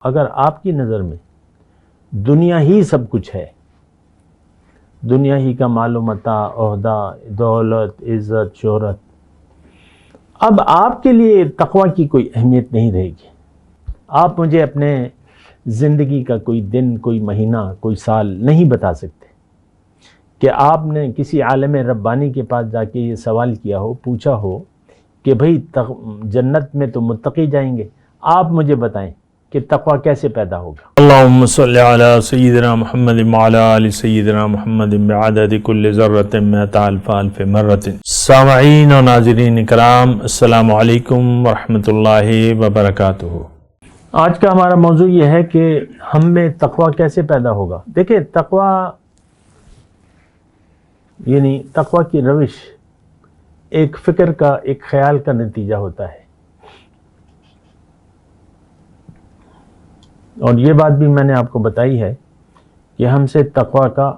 اگر آپ کی نظر میں دنیا ہی سب کچھ ہے، دنیا ہی کا مال و متاع، عہدہ، دولت، عزت، شہرت، اب آپ کے لیے تقوی کی کوئی اہمیت نہیں رہے گی۔ آپ مجھے اپنے زندگی کا کوئی دن، کوئی مہینہ، کوئی سال نہیں بتا سکتے کہ آپ نے کسی عالم ربانی کے پاس جا کے یہ سوال کیا ہو، پوچھا ہو کہ بھئی جنت میں تو متقی جائیں گے، آپ مجھے بتائیں کہ تقوی کیسے پیدا ہوگا۔ اللہم صلی علی سیدنا محمد وعلی آل سیدنا محمد بعدد کل ذرۃ مئۃ الف الف مرۃ۔ سامعین و ناظرین کرام، السلام علیکم ورحمۃ اللہ وبرکاتہ۔ آج کا ہمارا موضوع یہ ہے کہ ہم میں تقوی کیسے پیدا ہوگا۔ دیکھیں، تقوی یعنی تقوی کی روش ایک فکر کا، ایک خیال کا نتیجہ ہوتا ہے، اور یہ بات بھی میں نے آپ کو بتائی ہے کہ ہم سے تقوی کا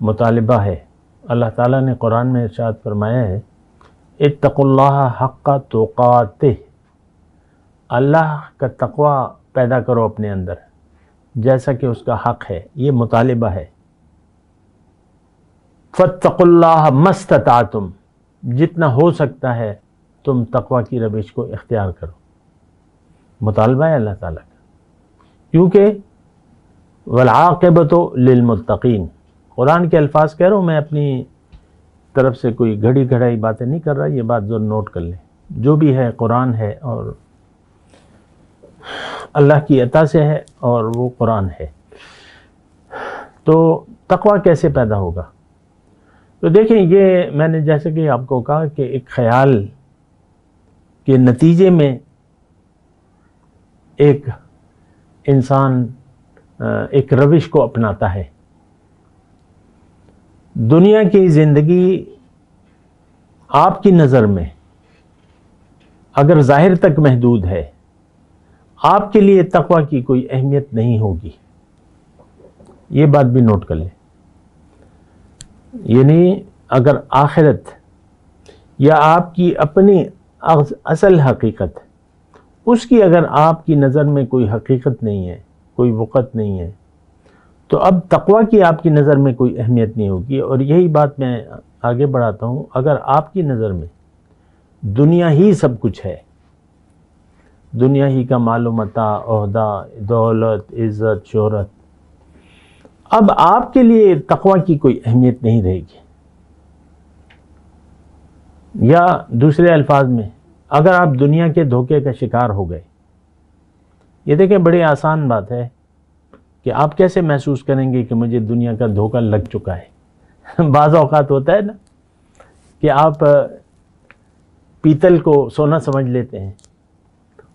مطالبہ ہے۔ اللہ تعالیٰ نے قرآن میں ارشاد فرمایا ہے، اتقوا اللہ حق تقاتہ، اللہ کا تقوی پیدا کرو اپنے اندر جیسا کہ اس کا حق ہے، یہ مطالبہ ہے۔ فاتقوا اللہ ما استطعتم، جتنا ہو سکتا ہے تم تقوی کی روش کو اختیار کرو، مطالبہ ہے اللہ تعالیٰ کا، کیونکہ والعاقبۃ للمتقین، قرآن کے الفاظ کہہ رہا ہوں، میں اپنی طرف سے کوئی گھڑی گھڑائی باتیں نہیں کر رہا، یہ بات ضرور نوٹ کر لیں، جو بھی ہے قرآن ہے اور اللہ کی عطا سے ہے اور وہ قرآن ہے۔ تو تقوی کیسے پیدا ہوگا؟ تو دیکھیں، یہ میں نے جیسے کہ آپ کو کہا کہ ایک خیال کے نتیجے میں ایک انسان ایک روش کو اپناتا ہے۔ دنیا کی زندگی آپ کی نظر میں اگر ظاہر تک محدود ہے، آپ کے لیے تقوی کی کوئی اہمیت نہیں ہوگی، یہ بات بھی نوٹ کر لیں۔ یعنی اگر آخرت یا آپ کی اپنی اصل حقیقت، اس کی اگر آپ کی نظر میں کوئی حقیقت نہیں ہے، کوئی وقت نہیں ہے، تو اب تقوی کی آپ کی نظر میں کوئی اہمیت نہیں ہوگی۔ اور یہی بات میں آگے بڑھاتا ہوں، اگر آپ کی نظر میں دنیا ہی سب کچھ ہے، دنیا ہی کا مال و متاع، عہدہ، دولت، عزت، شہرت، اب آپ کے لیے تقوی کی کوئی اہمیت نہیں رہے گی۔ یا دوسرے الفاظ میں، اگر آپ دنیا کے دھوکے کا شکار ہو گئے، یہ دیکھیں بڑی آسان بات ہے کہ آپ کیسے محسوس کریں گے کہ مجھے دنیا کا دھوکہ لگ چکا ہے۔ بعض اوقات ہوتا ہے نا کہ آپ پیتل کو سونا سمجھ لیتے ہیں،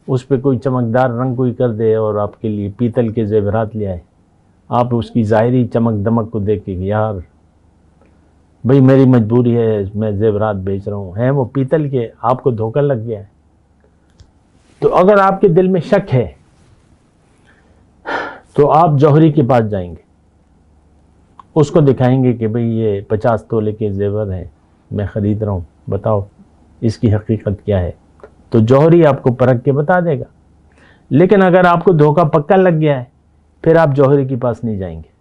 اس پہ کوئی چمکدار رنگ کوئی کر دے اور آپ کے لیے پیتل کے زیورات لے آئے، آپ اس کی ظاہری چمک دمک کو دیکھ کے یار بھئی میری مجبوری ہے، میں زیورات بیچ رہا ہوں، ہیں وہ پیتل کے، آپ کو دھوکہ لگ گیا ہے۔ تو اگر آپ کے دل میں شک ہے تو آپ جوہری کے پاس جائیں گے، اس کو دکھائیں گے کہ بھئی یہ 50 تولے کے زیور ہیں، میں خرید رہا ہوں، بتاؤ اس کی حقیقت کیا ہے، تو جوہری آپ کو پرکھ کے بتا دے گا۔ لیکن اگر آپ کو دھوکہ پکا لگ گیا ہے، پھر آپ جوہری کے پاس نہیں جائیں گے۔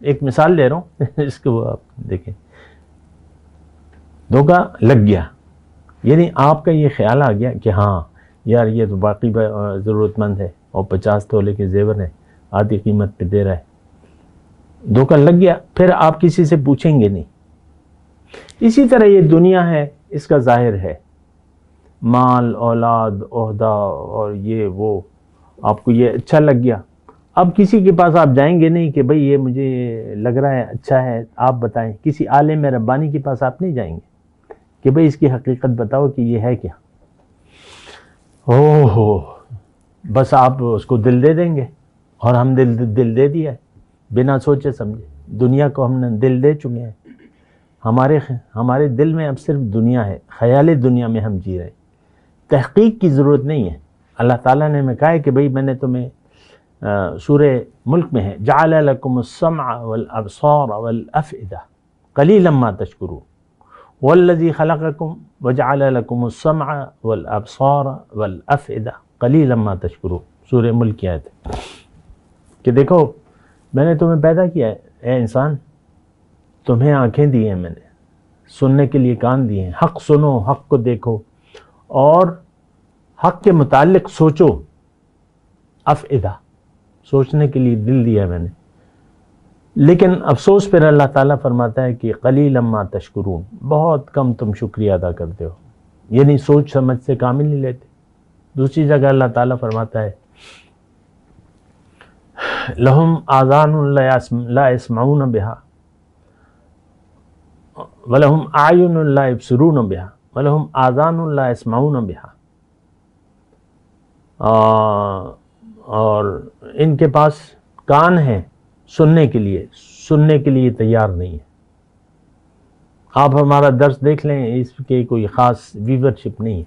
ایک مثال دے رہا ہوں، اس کو آپ دیکھیں، دھوکہ لگ گیا، یعنی آپ کا یہ خیال آ گیا کہ ہاں یار یہ تو باقی ضرورت مند ہے اور 50 تولے کے زیور ہیں، آدھی قیمت پہ دے رہا ہے، دھوکہ لگ گیا، پھر آپ کسی سے پوچھیں گے نہیں۔ اسی طرح یہ دنیا ہے، اس کا ظاہر ہے، مال، اولاد، عہدہ اور یہ وہ، آپ کو یہ اچھا لگ گیا، اب کسی کے پاس آپ جائیں گے نہیں کہ بھئی یہ مجھے لگ رہا ہے اچھا ہے، آپ بتائیں، کسی عالم ربانی کے پاس آپ نہیں جائیں گے کہ بھئی اس کی حقیقت بتاؤ کہ یہ ہے کیا۔ بس آپ اس کو دل دے دیں گے، اور ہم دل دے دیا ہے بنا سوچے سمجھے، دنیا کو ہم نے دل دے چکے ہیں، ہمارے دل میں اب صرف دنیا ہے، خیال دنیا میں ہم جی رہے ہیں، تحقیق کی ضرورت نہیں ہے۔ اللہ تعالیٰ نے ہمیں کہا ہے کہ بھئی میں نے تمہیں سورہ ملک میں ہے، جعل لکم السمع والابصار والافئدہ قلیلا ما تشکرون، والذی خلقکم وجعل لکم السمع والابصار والافئدہ قلیلا ما تشکرون، سورہ ملک کی آیت ہے کہ دیکھو میں نے تمہیں پیدا کیا ہے اے انسان، تمہیں آنکھیں دی ہیں میں نے، سننے کے لیے کان دیے ہیں، حق سنو، حق کو دیکھو اور حق کے متعلق سوچو، افئدہ، سوچنے کے لیے دل دیا ہے میں نے۔ لیکن افسوس پھر اللہ تعالیٰ فرماتا ہے کہ قلیلا ما تشکرون، بہت کم تم شکریہ ادا کرتے ہو، یعنی سوچ سمجھ سے کامل نہیں لیتے۔ دوسری جگہ اللہ تعالیٰ فرماتا ہے لہم آذان لا یسمعون بہا ولہم اعین لا یبصرون بہا ولہم آذان لا یسمعون بہا، اور ان کے پاس کان ہیں سننے کے لیے تیار نہیں ہے۔ آپ ہمارا درس دیکھ لیں، اس کے کوئی خاص ویورشپ نہیں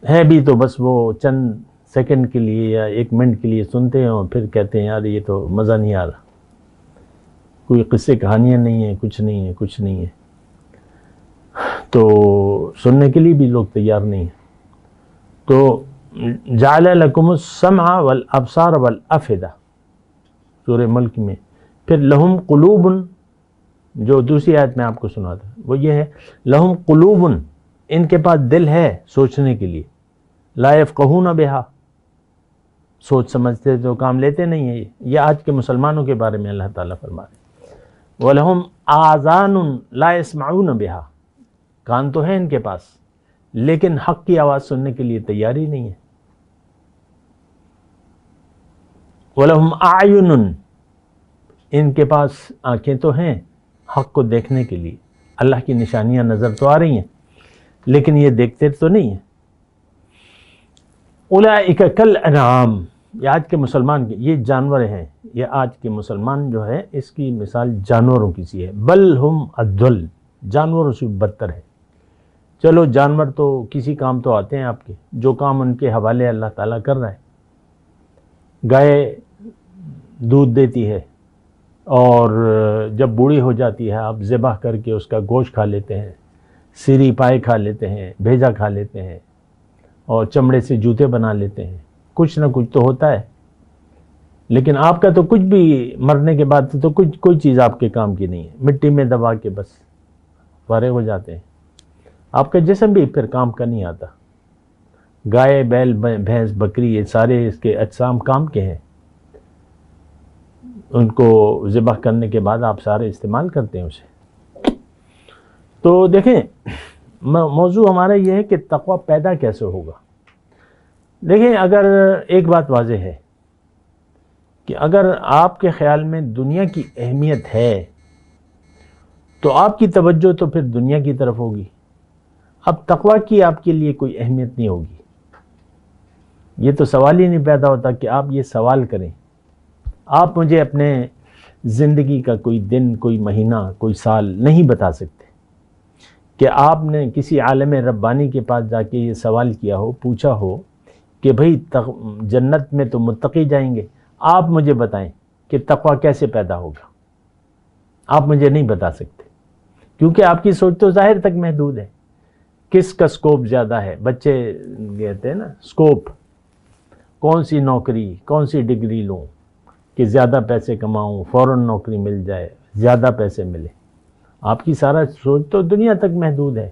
ہے بھی تو بس وہ چند سیکنڈ کے لیے یا 1 منٹ کے لیے سنتے ہیں اور پھر کہتے ہیں یار یہ تو مزہ نہیں آ رہا، کوئی قصے کہانیاں نہیں ہیں، کچھ نہیں ہے، تو سننے کے لیے بھی لوگ تیار نہیں ہیں۔ تو جعل لکم السمع والابصار والافئدہ سورہ ملک میں۔ پھر لہم قلوب، جو دوسری آیت میں آپ کو سنا تھا وہ یہ ہے لہم قلوب، ان کے پاس دل ہے سوچنے کے لیے، لا یفقہون بہا، سوچ سمجھتے تو کام لیتے نہیں ہیں۔ یہ آج کے مسلمانوں کے بارے میں اللہ تعالیٰ فرما رہے ہیں۔ وَلَهُمْ آذَانٌ لَا يَسْمَعُونَ بِهَا، کان تو ہے ان کے پاس لیکن حق کی آواز سننے کے لیے تیاری نہیں ہے۔ وَلَهُمْ أَعْيُنٌ، ان کے پاس آنکھیں تو ہیں حق کو دیکھنے کے لیے، اللہ کی نشانیاں نظر تو آ رہی ہیں لیکن یہ دیکھتے تو نہیں ہیں۔ اولئک کالانعام، یہ آج کے مسلمان یہ جانور ہیں، یہ آج کے مسلمان جو ہے اس کی مثال جانوروں کی سی ہے، بل ہم اضل، جانوروں سے بدتر ہے۔ چلو جانور تو کسی کام تو آتے ہیں آپ کے، جو کام ان کے حوالے اللہ تعالیٰ کر رہا ہے۔ گائے دودھ دیتی ہے اور جب بوڑھی ہو جاتی ہے آپ ذبح کر کے اس کا گوشت کھا لیتے ہیں، سری پائے کھا لیتے ہیں، بھیجا کھا لیتے ہیں اور چمڑے سے جوتے بنا لیتے ہیں، کچھ نہ کچھ تو ہوتا ہے۔ لیکن آپ کا تو کچھ بھی مرنے کے بعد تو کوئی چیز آپ کے کام کی نہیں ہے، مٹی میں دبا کے بس فارغ ہو جاتے ہیں۔ آپ کا جسم بھی پھر کام کا نہیں آتا۔ گائے، بیل، بھینس، بکری، یہ سارے اس کے اجسام کام کے ہیں، ان کو ذبح کرنے کے بعد آپ سارے استعمال کرتے ہیں اسے۔ تو دیکھیں موضوع ہمارا یہ ہے کہ تقویٰ پیدا کیسے ہوگا۔ دیکھیں اگر ایک بات واضح ہے کہ اگر آپ کے خیال میں دنیا کی اہمیت ہے تو آپ کی توجہ تو پھر دنیا کی طرف ہوگی، اب تقویٰ کی آپ کے لیے کوئی اہمیت نہیں ہوگی۔ یہ تو سوال ہی نہیں پیدا ہوتا کہ آپ یہ سوال کریں۔ آپ مجھے اپنے زندگی کا کوئی دن، کوئی مہینہ، کوئی سال نہیں بتا سکتے کہ آپ نے کسی عالم ربانی کے پاس جا کے یہ سوال کیا ہو، پوچھا ہو کہ بھئی جنت میں تو متقی جائیں گے، آپ مجھے بتائیں کہ تقویٰ کیسے پیدا ہوگا۔ آپ مجھے نہیں بتا سکتے کیونکہ آپ کی سوچ تو ظاہر تک محدود ہے۔ کس کا سکوپ زیادہ ہے، بچے کہتے ہیں نا سکوپ، کون سی نوکری، کون سی ڈگری لوں کہ زیادہ پیسے کماؤں، فوراً نوکری مل جائے، زیادہ پیسے ملے۔ آپ کی سارا سوچ تو دنیا تک محدود ہے۔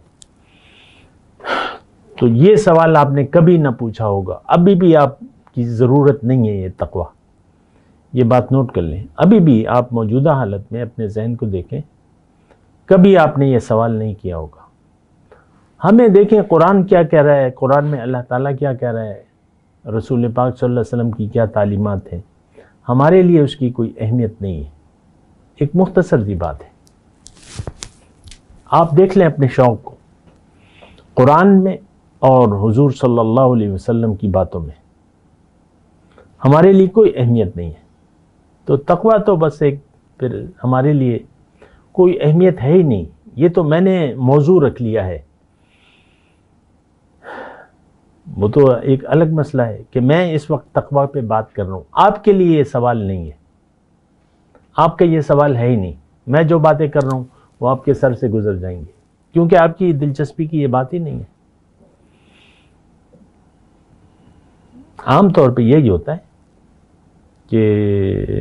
تو یہ سوال آپ نے کبھی نہ پوچھا ہوگا، ابھی بھی آپ کی ضرورت نہیں ہے یہ تقویٰ، یہ بات نوٹ کر لیں۔ ابھی بھی آپ موجودہ حالت میں اپنے ذہن کو دیکھیں، کبھی آپ نے یہ سوال نہیں کیا ہوگا۔ ہمیں دیکھیں قرآن کیا کہہ رہا ہے، قرآن میں اللہ تعالیٰ کیا کہہ رہا ہے، رسول پاک صلی اللہ علیہ وسلم کی کیا تعلیمات ہیں، ہمارے لیے اس کی کوئی اہمیت نہیں ہے۔ ایک مختصر سی بات ہے، آپ دیکھ لیں اپنے شوق کو، قرآن میں اور حضور صلی اللہ علیہ وسلم کی باتوں میں ہمارے لیے کوئی اہمیت نہیں ہے۔ تو تقویٰ تو بس ایک پھر ہمارے لیے کوئی اہمیت ہے ہی نہیں، یہ تو میں نے موضوع رکھ لیا ہے۔ وہ تو ایک الگ مسئلہ ہے کہ میں اس وقت تقویٰ پہ بات کر رہا ہوں، آپ کے لیے یہ سوال نہیں ہے، آپ کا یہ سوال ہے ہی نہیں۔ میں جو باتیں کر رہا ہوں وہ آپ کے سر سے گزر جائیں گے کیونکہ آپ کی دلچسپی کی یہ بات ہی نہیں ہے۔ عام طور پہ یہی ہوتا ہے کہ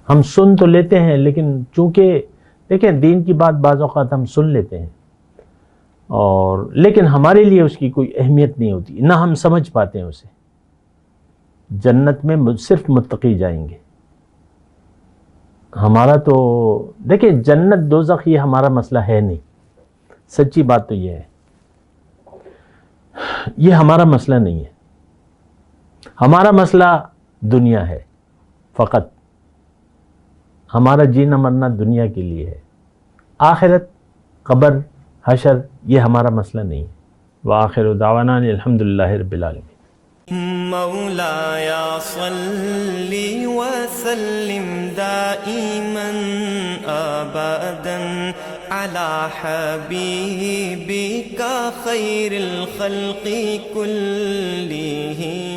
ہم سن تو لیتے ہیں، لیکن چونکہ دیکھیں دین کی بات بعض اوقات ہم سن لیتے ہیں اور لیکن ہمارے لیے اس کی کوئی اہمیت نہیں ہوتی، نہ ہم سمجھ پاتے ہیں اسے۔ جنت میں صرف متقی جائیں گے۔ ہمارا تو دیکھیں جنت دوزخ یہ ہمارا مسئلہ ہے نہیں، سچی بات تو یہ ہے، یہ ہمارا مسئلہ نہیں ہے۔ ہمارا مسئلہ دنیا ہے فقط، ہمارا جینا مرنا دنیا کے لیے ہے۔ آخرت، قبر، حشر یہ ہمارا مسئلہ نہیں ہے۔ وآخر دعوانا الحمدللہ رب العالمین۔ مولاي صل وسلم دائما ابدا على حبيبك خير الخلق كلهم